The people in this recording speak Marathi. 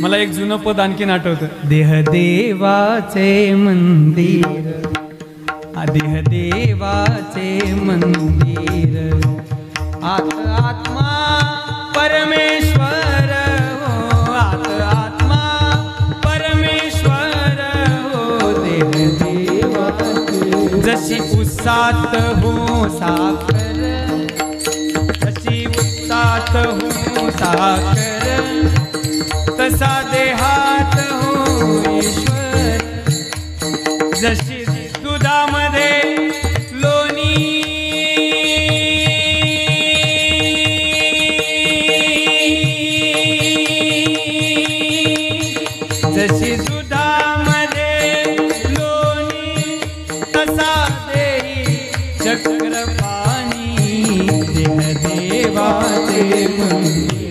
मला एक जुनं पद आणखीन आठवतं. देह देवाचे मंदिर, देह देवाचे मंदिर, आत आत्मा परमेश्वर हो, आत आत्मा परमेश्वर हो. देह देवाचे जशी उसात हो साखर, जशी उसात हो साखर, तसा देहात हो ईश्वर. जशी दुधामध्ये लोणी, जशी दुधामध्ये लोणी, तसा देही चक्रपाणी. देह देवाचे मंदिर,